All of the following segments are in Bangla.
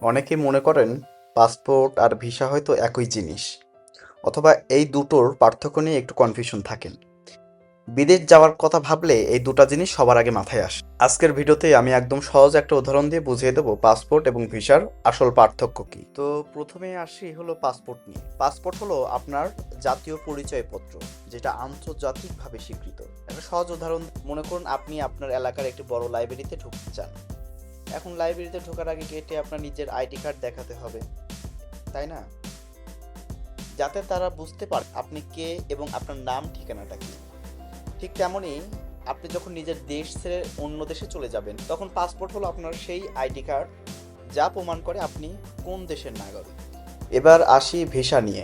অনেকে মনে করেন পাসপোর্ট আর ভিসা হয়তো একই জিনিস, অথবা এই দুটোর পার্থক্য নিয়ে একটু কনফিউশন থাকেন। বিদেশ যাওয়ার কথা ভাবলে এই দুটো জিনিস সবার আগে মাথায় আসে। আজকের ভিডিওতে আমি একদম সহজ একটা উদাহরণ দিয়ে বুঝিয়ে দেবো পাসপোর্ট এবং ভিসার আসল পার্থক্য কি। তো প্রথমে আসি হলো পাসপোর্ট নিয়ে। পাসপোর্ট হলো আপনার জাতীয় পরিচয়পত্র, যেটা আন্তর্জাতিকভাবে স্বীকৃত। একটা সহজ উদাহরণ, মনে করুন আপনি আপনার এলাকার একটি বড় লাইব্রেরিতে ঢুকতে চান। এখন লাইব্রেরিতে ঢোকার আগে গেটে আপনার নিজের আইডি কার্ড দেখাতে হবে, তাই না? যাতে তারা বুঝতে পারে আপনি কে এবং আপনার নাম ঠিকানাটা কি। ঠিক তেমনই আপনি যখন নিজের দেশ ছেড়ে অন্য দেশে চলে যাবেন, তখন পাসপোর্ট হলো আপনার সেই আইডি কার্ড যা প্রমাণ করে আপনি কোন দেশের নাগরিক। এবার আসি ভিসা নিয়ে।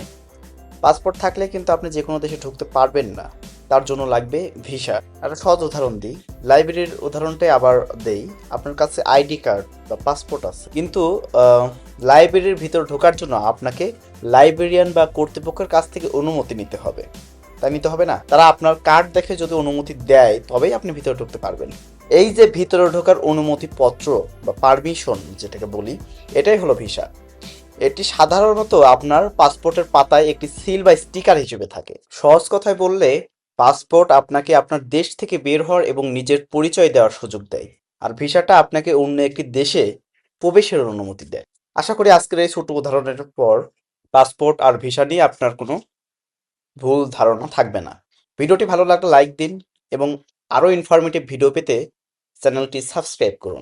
পাসপোর্ট থাকলে কিন্তু আপনি যে কোনো দেশে ঢুকতে পারবেন না, তার জন্য লাগবে ভিসা। একটা সহজ উদাহরণ দিই, লাইব্রেরির উদাহরণটাই আবার দেই। আপনার কাছে আইডি কার্ড বা পাসপোর্ট আছে, কিন্তু লাইব্রেরির ভিতর ঢোকার জন্য আপনাকে লাইব্রেরিয়ান বা কর্তৃপক্ষের কাছ থেকে অনুমতি নিতে হবে। তাই নিতে হবে না? তারা আপনার কার্ড দেখে যদি অনুমতি দেয় তবেই আপনি ভিতরে ঢুকতে পারবেন। এই যে ভিতরে ঢোকার অনুমতি পত্র বা পারমিশন যেটাকে বলি, এটাই হলো ভিসা। এটি সাধারণত আপনার পাসপোর্টের পাতায় একটি সিল বা স্টিকার হিসেবে থাকে। সহজ কথায় বললে, পাসপোর্ট আপনাকে আপনার দেশ থেকে বের হওয়ার এবং নিজের পরিচয় দেওয়ার সুযোগ দেয়, আর ভিসাটা আপনাকে অন্য একটি দেশে প্রবেশের অনুমতি দেয়। আশা করি আজকের এই ছোট উদাহরণের পর পাসপোর্ট আর ভিসা নিয়ে আপনার কোনো ভুল ধারণা থাকবে না। ভিডিওটি ভালো লাগলে লাইক দিন এবং আরও ইনফরমেটিভ ভিডিও পেতে চ্যানেলটি সাবস্ক্রাইব করুন।